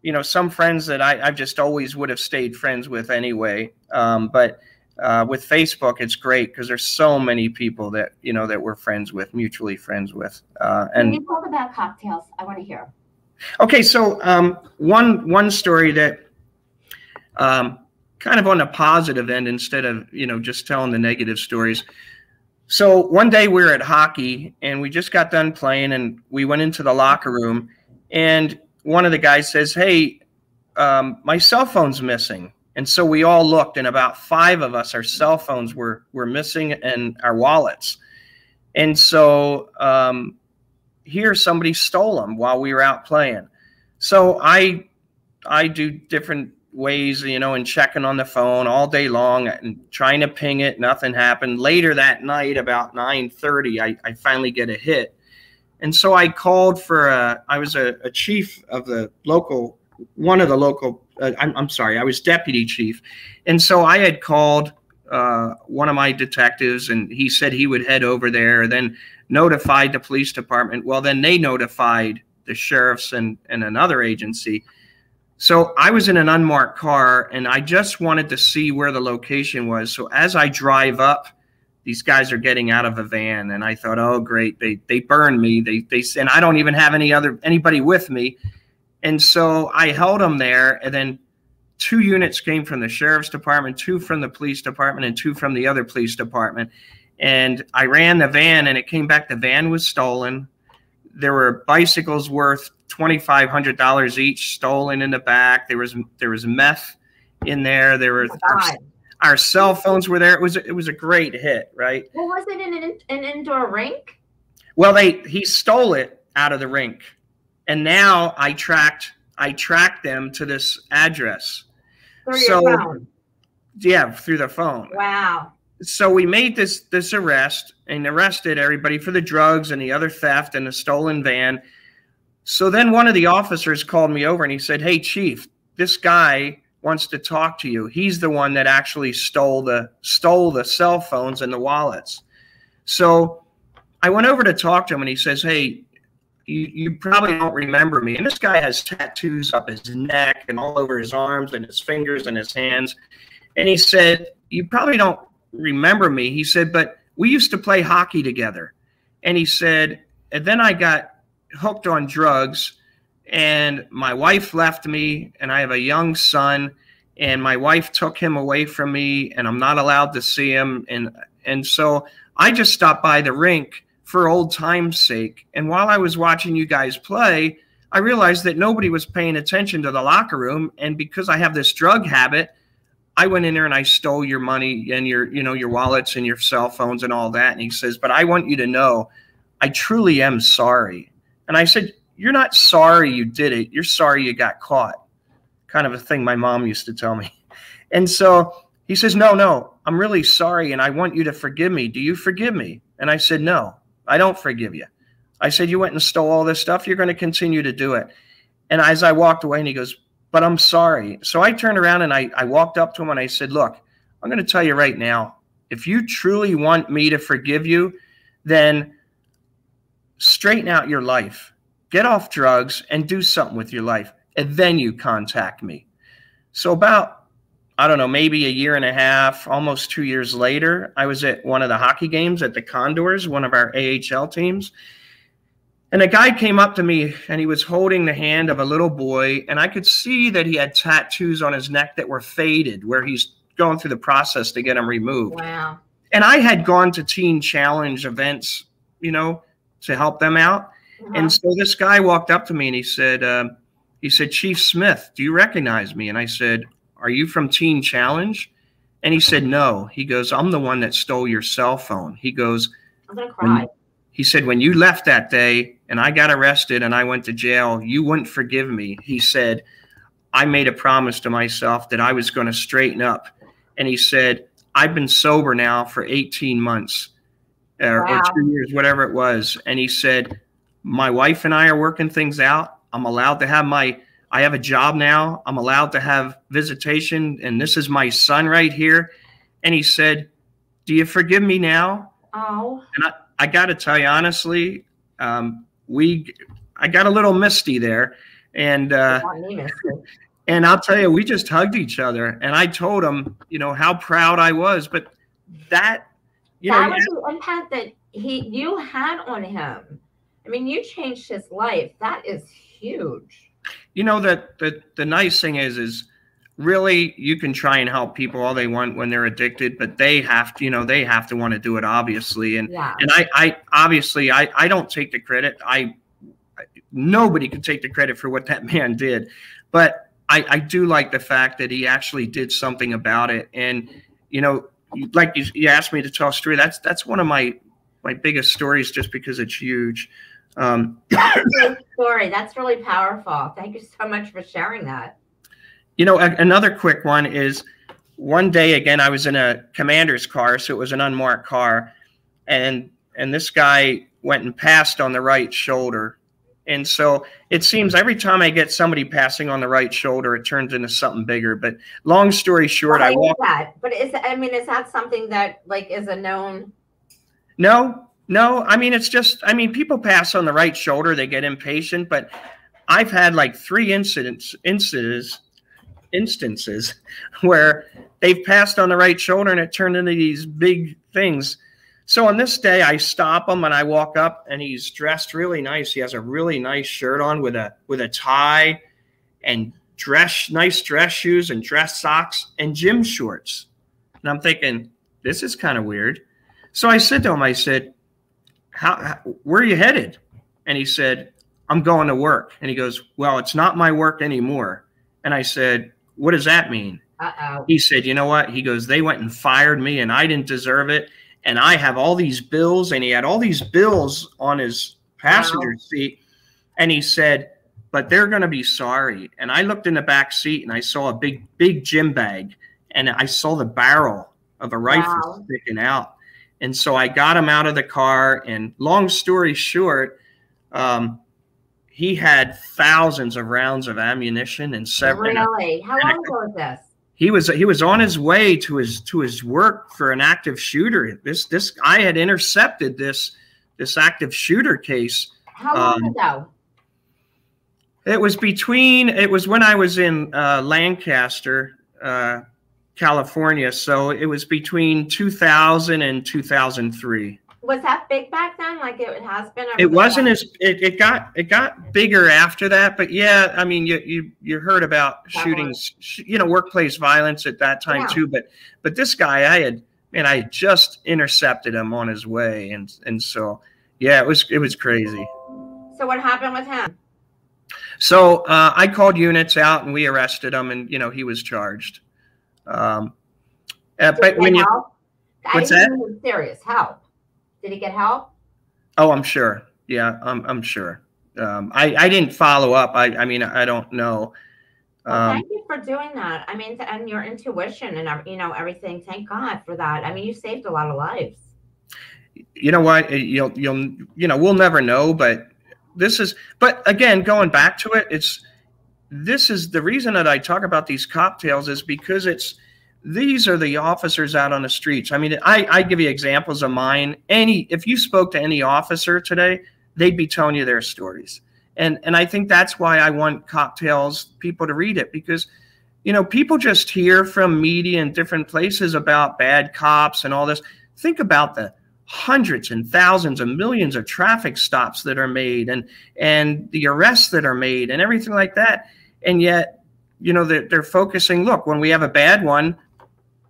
S2: you know, some friends that I've just always would have stayed friends with anyway. But with Facebook, it's great because there's so many people that, you know, that we're friends with, mutually friends with. And
S1: can you talk about CopTales? I want to hear.
S2: Okay, so one story that kind of on the positive end instead of, you know, just telling the negative stories. So one day we were at hockey and we just got done playing, and we went into the locker room, and one of the guys says, "Hey, my cell phone's missing. And so we all looked, and about 5 of us, our cell phones were missing, and our wallets. And so here somebody stole them while we were out playing. So I do different ways, and checking on the phone all day long and trying to ping it. Nothing happened. Later that night, about 9:30, I finally get a hit. And so I called for I was a chief of the local, one of the local, I'm sorry, I was deputy chief. And so I had called one of my detectives, and he said he would head over there, then notified the police department. Well, then they notified the sheriffs and another agency. So I was in an unmarked car, and I just wanted to see where the location was. So as I drive up, these guys are getting out of a van, and I thought, oh, great, they burned me. And I don't even have anybody with me. And so I held them there, and then 2 units came from the sheriff's department, 2 from the police department, and 2 from the other police department. And I ran the van, and it came back. The van was stolen. There were bicycles worth $2,500 each stolen in the back. There was meth in there. There were our cell phones were there. It was a great hit, right?
S1: Well, was it in an indoor rink?
S2: Well, he stole it out of the rink, and now I tracked them to this address.
S1: Through your phone?
S2: Yeah, through the phone.
S1: Wow.
S2: So we made this arrest and arrested everybody for the drugs and the other theft and the stolen van. So then one of the officers called me over and he said, "Hey, Chief, this guy wants to talk to you. He's the one that actually stole the cell phones and the wallets." So I went over to talk to him, and he says, "Hey, you probably don't remember me." And this guy has tattoos up his neck and all over his arms and his fingers and his hands. And he said, "You probably don't remember me." He said, "But we used to play hockey together." And he said, "And then I got hooked on drugs, and my wife left me, and I have a young son, and my wife took him away from me, and I'm not allowed to see him. And so I just stopped by the rink for old time's sake. And while I was watching you guys play, I realized that nobody was paying attention to the locker room. And because I have this drug habit, I went in there and I stole your money and your wallets and your cell phones and all that." And he says, "But I want you to know, I truly am sorry." And I said, "You're not sorry you did it. You're sorry you got caught." Kind of a thing my mom used to tell me. And so he says, No, I'm really sorry, and I want you to forgive me. Do you forgive me?" And I said, "No, I don't forgive you." I said, "You went and stole all this stuff. You're going to continue to do it." And as I walked away, and he goes, "But I'm sorry." So I turned around and I walked up to him and I said, "Look, I'm going to tell you right now, if you truly want me to forgive you, then straighten out your life, get off drugs, and do something with your life, and then you contact me." So about, I don't know, maybe a year and a half, almost 2 years later, I was at one of the hockey games at the Condors, one of our AHL teams. And a guy came up to me, and he was holding the hand of a little boy, and I could see that he had tattoos on his neck that were faded, where he's going through the process to get them removed.
S1: Wow. And
S2: I had gone to Teen Challenge events, to help them out. And so this guy walked up to me and he said, "Chief Smith, do you recognize me?" And I said, "Are you from Teen Challenge?" And he said, "No." He goes, "I'm the one that stole your cell phone." He goes,
S1: "I'm going to cry."
S2: He said, "When you left that day and I got arrested and I went to jail, you wouldn't forgive me." He said, "I made a promise to myself that I was going to straighten up." And he said, "I've been sober now for 18 months or 2 years, whatever it was." And he said, "My wife and I are working things out. I'm allowed to have I have a job now. I'm allowed to have visitation. And this is my son right here." And he said, "Do you forgive me now?"
S1: Oh.
S2: And I got to tell you, honestly, I got a little misty there. And I'll tell you, we just hugged each other. And I told him, how proud I was. But that
S1: was the impact that you had on him. I mean, you changed his life. That is huge.
S2: That the nice thing is really you can try and help people all they want when they're addicted, but they have to want to do it, obviously. And I obviously I don't take the credit. Nobody can take the credit for what that man did, but I do like the fact that he actually did something about it. And, you know, like you asked me to tell a story. That's one of my biggest stories, just because it's huge.
S1: That's a great story. That's really powerful. Thank you so much for sharing that.
S2: You know, another quick one is, one day, again, I was in a commander's car, so it was an unmarked car, and this guy went and passed on the right shoulder. And so it seems every time I get somebody passing on the right shoulder, it turns into something bigger. But long story short,
S1: Why is that? But is that something that like is a known?
S2: No. I mean, it's just, I mean, people pass on the right shoulder, they get impatient, but I've had like 3 instances where they've passed on the right shoulder and it turned into these big things. So on this day, I stop him and I walk up, and he's dressed really nice. He has a really nice shirt on with a tie and nice dress shoes and dress socks and gym shorts. And I'm thinking, this is kind of weird. So I said to him, I said, where are you headed? And he said, I'm going to work. And he goes, well, it's not my work anymore. And I said, what does that mean?
S1: Uh-oh.
S2: He said, you know what? He goes, they went and fired me and I didn't deserve it. And I have all these bills. And he had all these bills on his passenger seat. And he said, but they're going to be sorry. And I looked in the back seat and I saw a big gym bag. And I saw the barrel of a rifle sticking out. And so I got him out of the car. And long story short, he had thousands of rounds of ammunition and several.
S1: Really? How long ago was this?
S2: He was on his way to his work for an active shooter. This I had intercepted this active shooter case.
S1: How long ago?
S2: It was when I was in Lancaster, California. So it was between 2000 and 2003.
S1: Was that big back then, like it has been?
S2: It wasn't as it got bigger after that, but yeah, I mean, you heard about shootings, workplace violence at that time too. But this guy, I had just intercepted him on his way, and so yeah, it was crazy.
S1: So what happened with him?
S2: So I called units out and we arrested him, and he was charged. But when you what's that?
S1: Serious help. Did he get help?
S2: Oh, I'm sure. Yeah, I'm sure. I didn't follow up. I mean, I don't know.
S1: Well, thank you for doing that. I mean, and your intuition and everything. Thank God for that. I mean, you saved a lot of lives.
S2: You know what? We'll never know. But But again, going back to it, this is the reason that I talk about these CopTales, is because these are the officers out on the streets. I mean, I give you examples of mine. If you spoke to any officer today, they'd be telling you their stories. And I think that's why I want CopTales people to read it, because, people just hear from media and different places about bad cops and all this. Think about the hundreds and thousands and millions of traffic stops that are made and the arrests that are made and everything like that. And yet, they're focusing, look, when we have a bad one,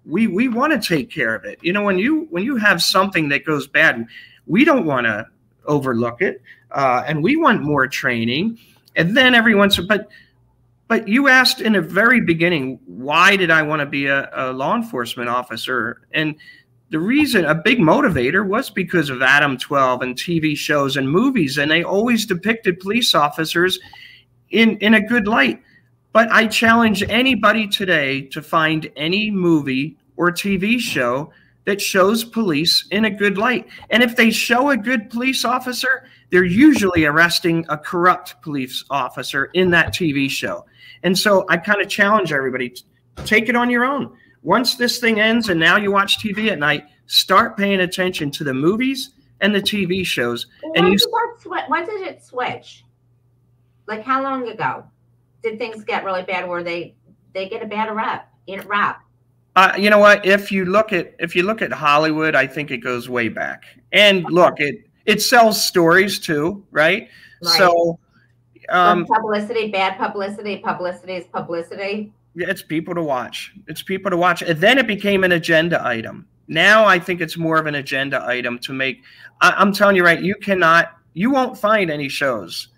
S2: we want to take care of it. When you have something that goes bad, we don't want to overlook it, and we want more training. And then but you asked in the very beginning, why did I want to be a law enforcement officer? And the reason, a big motivator, was because of Adam 12 and TV shows and movies, and they always depicted police officers in a good light. But I challenge anybody today to find any movie or TV show that shows police in a good light. And if they show a good police officer, they're usually arresting a corrupt police officer in that TV show. And so I kind of challenge everybody to take it on your own. Once this thing ends and now you watch TV at night, start paying attention to the movies and the TV shows.
S1: When did it switch? Like, how long ago did things get really bad where they get a bad rap?
S2: You know what? If you look at Hollywood, I think it goes way back. And look, it sells stories too, right? So
S1: publicity, bad publicity, publicity is publicity.
S2: It's people to watch. It's people to watch. And then it became an agenda item. Now I think it's more of an agenda item to make. I'm telling you, right? You won't find any shows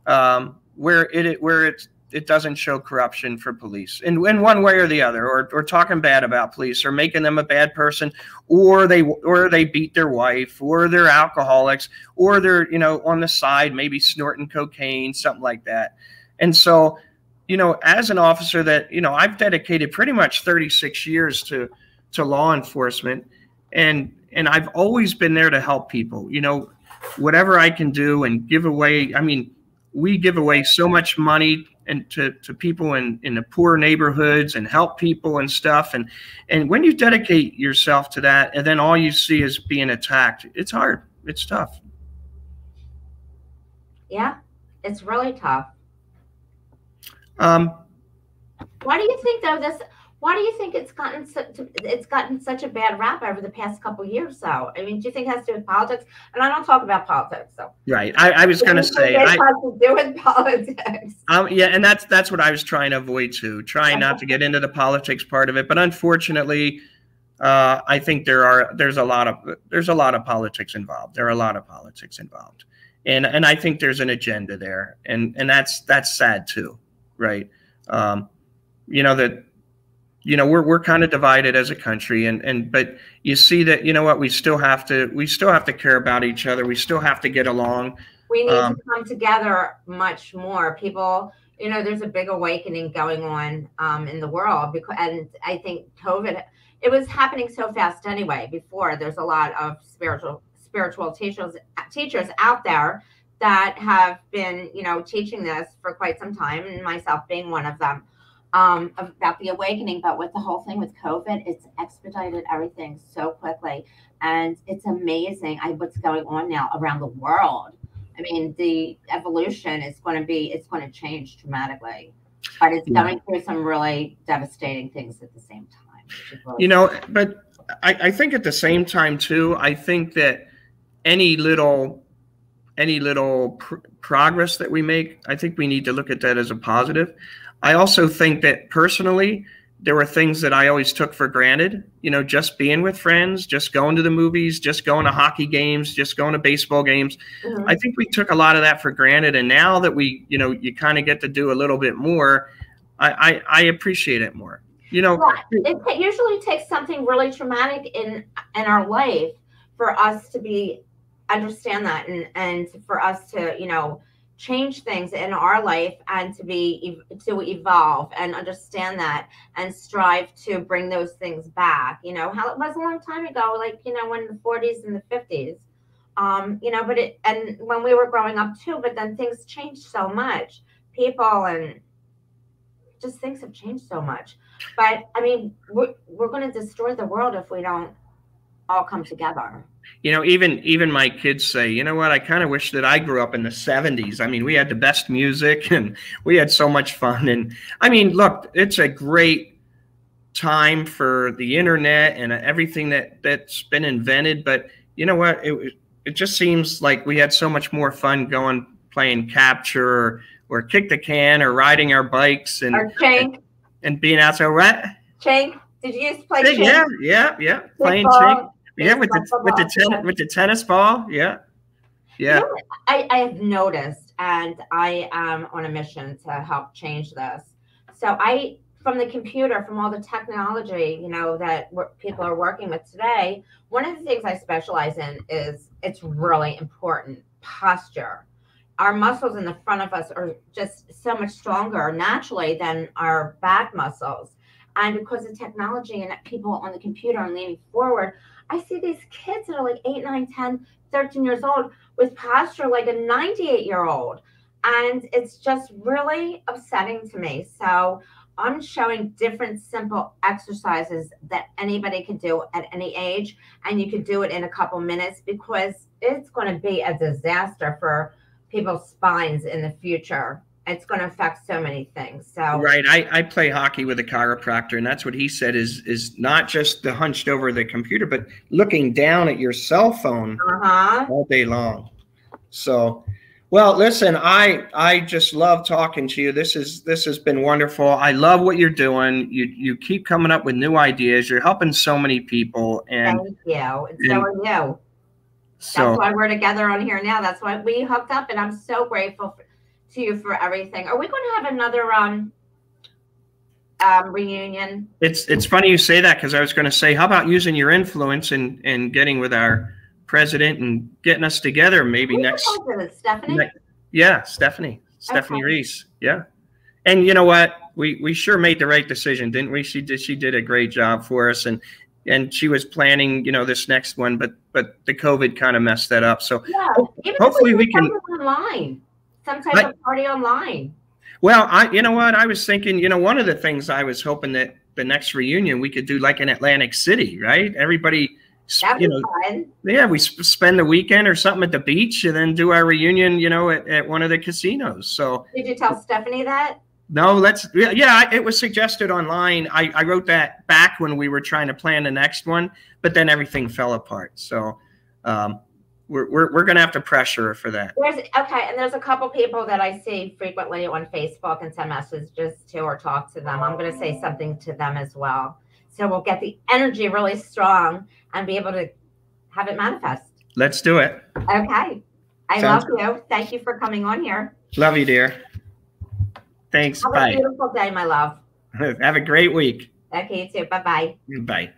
S2: where it's it doesn't show corruption for police in one way or the other, or talking bad about police, or making them a bad person, or they beat their wife, or they're alcoholics, or they're, you know, on the side maybe snorting cocaine, something like that. And so, you know, as an officer that, you know, I've dedicated pretty much 36 years to law enforcement, and I've always been there to help people, you know, whatever I can do, and give away. I mean, we give away so much money and to people in the poor neighborhoods, and help people and stuff. And when you dedicate yourself to that, and then all you see is being attacked, it's hard. It's tough.
S1: Yeah, it's really tough.
S2: Um,
S1: Why do you think though why do you think it's gotten such a bad rap over the past couple years though? I mean, do you think it has to do with politics? And I don't talk about politics, so
S2: right. I was going to say,
S1: it has to do with politics.
S2: Yeah, and that's what I was trying to avoid too. Trying not to get into the politics part of it, but unfortunately, I think there's a lot of politics involved. There are a lot of politics involved, and I think there's an agenda there, and that's sad too, right? You know that. You know, we're kind of divided as a country, but you see that, you know what, we still have to care about each other. We still have to get along.
S1: We need to come together much more. People, you know, there's a big awakening going on in the world, because, and I think COVID, it was happening so fast anyway. Before, there's a lot of spiritual teachers out there that have been, you know, teaching this for quite some time, and myself being one of them. About the awakening, but with the whole thing with COVID, it's expedited everything so quickly, and it's amazing what's going on now around the world. I mean, the evolution is going to change dramatically, but it's going through some really devastating things at the same time. Really,
S2: you know, but I think at the same time too, I think that any little progress that we make, I think we need to look at that as a positive. I also think that personally, there were things that I always took for granted, you know, just being with friends, just going to the movies, just going to hockey games, just going to baseball games. Mm-hmm. I think we took a lot of that for granted. And now that we, you know, you kind of get to do a little bit more, I appreciate it more. You know,
S1: it usually takes something really traumatic in our life for us to understand that, and for us to, you know, change things in our life, and to evolve and understand that, and strive to bring those things back. You know how it was a long time ago, like, you know, in the 40s and the 50s, you know, and when we were growing up too, but then things changed so much, people, and just things have changed so much. But I mean, we're going to destroy the world if we don't all come together.
S2: You know, even my kids say, you know what, I kind of wish that I grew up in the 70s. I mean, we had the best music, and we had so much fun. And I mean, look, it's a great time for the internet and everything that's been invented. But you know what, it just seems like we had so much more fun playing capture, or kick the can, or riding our bikes, and being out. So what?
S1: Chink? Did you used to play chink?
S2: Yeah. Playing chink. Yeah, with the tennis ball. Yeah.
S1: You know, I have noticed, and I am on a mission to help change this. So from the computer, from all the technology, you know, that people are working with today, one of the things I specialize in is, it's really important, posture. Our muscles in the front of us are just so much stronger naturally than our back muscles. And because of technology and people on the computer and leaning forward, I see these kids that are like 8, 9, 10, 13 years old with posture like a 98-year-old. And it's just really upsetting to me. So I'm showing different simple exercises that anybody can do at any age. And you could do it in a couple minutes, because it's going to be a disaster for people's spines in the future. It's going to affect so many things. So
S2: right, I play hockey with a chiropractor, and that's what he said is not just the hunched over the computer, but looking down at your cell phone all day long. So, well, listen, I just love talking to you. This has been wonderful. I love what you're doing. You keep coming up with new ideas. You're helping so many people. And
S1: thank you. And so are you. That's why we're together on here now. That's why we hooked up, and I'm so grateful to you for everything. Are we going to have another reunion?
S2: It's funny you say that, because I was going to say, how about using your influence and getting with our president and getting us together maybe next.
S1: Stephanie?
S2: Yeah, Stephanie Reese. Yeah. And you know what? We sure made the right decision, didn't we? She did a great job for us, and she was planning, this next one, but the COVID kind of messed that up. So
S1: yeah,
S2: hopefully we can
S1: online, some type of party online.
S2: Well, I was thinking, one of the things I was hoping that the next reunion we could do like in Atlantic City, right? Everybody,
S1: that'd be fun.
S2: Yeah, we spend the weekend or something at the beach and then do our reunion, at one of the casinos. So
S1: did you tell Stephanie that?
S2: No, yeah, it was suggested online. I wrote that back when we were trying to plan the next one, but then everything fell apart. So we're going to have to pressure her for that.
S1: And there's a couple people that I see frequently on Facebook and send messages to or talk to them. I'm going to say something to them as well. So we'll get the energy really strong and be able to have it manifest.
S2: Let's do it.
S1: Okay. I love you. Thank you for coming on here.
S2: Love you, dear. Thanks.
S1: Have
S2: Bye.
S1: a beautiful day, my love.
S2: Have a great week.
S1: Okay, you too. Bye-bye.
S2: Bye.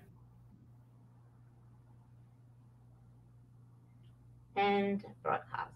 S1: And broadcast.